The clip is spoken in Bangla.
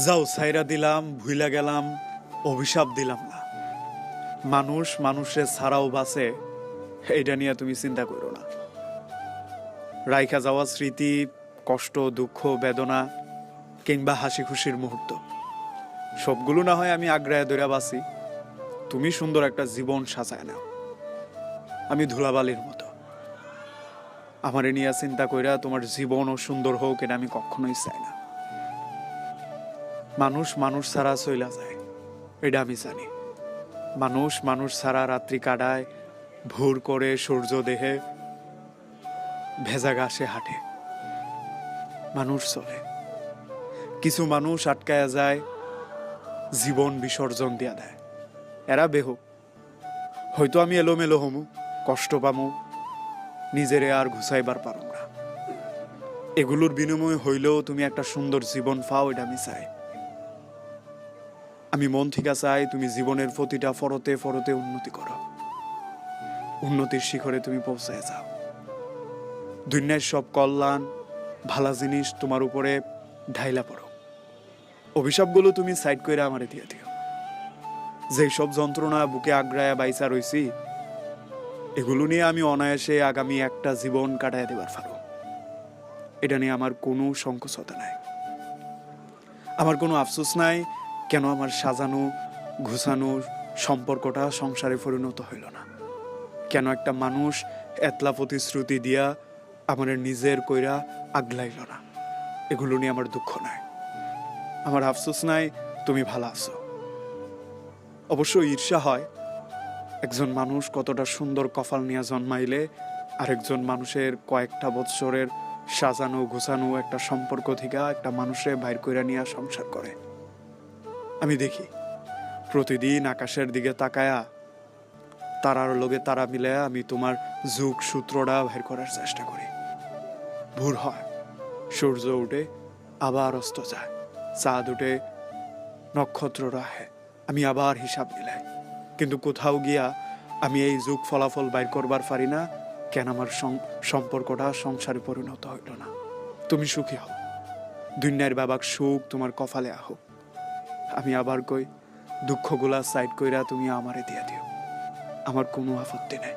যাও ছাইরা দিলাম, ভুইলা গেলাম, অভিশাপ দিলাম না। মানুষ মানুষে ছাড়াও বাঁচে, এইটা নিয়ে তুমি চিন্তা করো না। রাইখা যাওয়া স্মৃতি, কষ্ট, দুঃখ, বেদনা কিংবা হাসি খুশির মুহূর্ত, সবগুলো না হয় আমি আগ্রায় ধরে বাঁচি। তুমি সুন্দর একটা জীবন সাজায় নাও, আমি ধুলাবালির মতো। আমারে নিয়ে চিন্তা কইরা তোমার জীবনও সুন্দর হোক, এটা আমি কখনোই চাই না। মানুষ মানুষ ছাড়া চইলা যায়, এটা আমি জানি। মানুষ মানুষ ছাড়া রাত্রি কাটায়, ভোর করে সূর্য দেহে, ভেজা ঘাসে হাঁটে। মানুষ চলে, কিছু মানুষ আটকায়া যায়, জীবন বিসর্জন দিয়া দেয়। এরা বেহো, হয়তো আমি এলোমেলো হমু, কষ্ট পামু, নিজেরে আর ঘুষাইবার পারুম না। এগুলোর বিনিময় হইলেও তুমি একটা সুন্দর জীবন পাও, এটা আমি চাই। আমি মন থেকে চাই তুমি জীবনের প্রতিটা ফরতে ফরতে উন্নতি করো, উন্নতির শিখরে তুমি পৌঁছায় যাও। দুনিয়ার সব কল্যাণ ভালো জিনিস তোমার উপরে ঢাইলা পড়ো। অভিশাপগুলো তুমি সাইড করে আমারে দিয়ে দিও। যেই সব যন্ত্রণা বুকে আগ্রায়া বাইসা রইছি, এগুলো নিয়ে আমি অনায়াসে আগামী একটা জীবন কাটায় দেবার পারো। এটা নিয়ে আমার কোনো সংকোচতা নাই, আমার কোনো আফসোস নাই। কেন আমার সাজানো ঘুষানো সম্পর্কটা সংসারে পরিণত হইল না? কেন একটা মানুষ এতলা প্রতিশ্রুতি দিয়া আমার নিজের কইরা আগলাইল না? এগুলো নিয়ে আমার দুঃখ নাই, আমার আফসোস নাই। তুমি ভালো আছো। অবশ্য ঈর্ষা হয়, একজন মানুষ কতটা সুন্দর কপাল নিয়ে জন্মাইলে আরেকজন মানুষের কয়েকটা বৎসরের সাজানো গুছানো একটা সম্পর্ক থেকে একটা মানুষের বাইর কইরা নিয়ে সংসার করে। আমি দেখি প্রতিদিন আকাশের দিকে তাকায়া তারার লগে তারা মিলে আমি তোমার যুগ সূত্রটা বের করার চেষ্টা করি। ভোর হয়, সূর্য উঠে আবার অস্ত যায়, চাঁদ উঠে, নক্ষত্র রাহে, আমি আবার হিসাব মিলাই। কিন্তু কোথাও গিয়া আমি এই যুগ ফলাফল বাইর করবার পারি না। কেন আমার সম্পর্কটা সংসারে পরিণত হইল না? তুমি সুখী হও, দুনিয়ার বাবাক সুখ তোমার কপালে আহ। আমি আবার কই, দুঃখগুলা সাইড কইরা তুমি আমারে দিয়ে দিও, আমার কোনো আপত্তি নেই।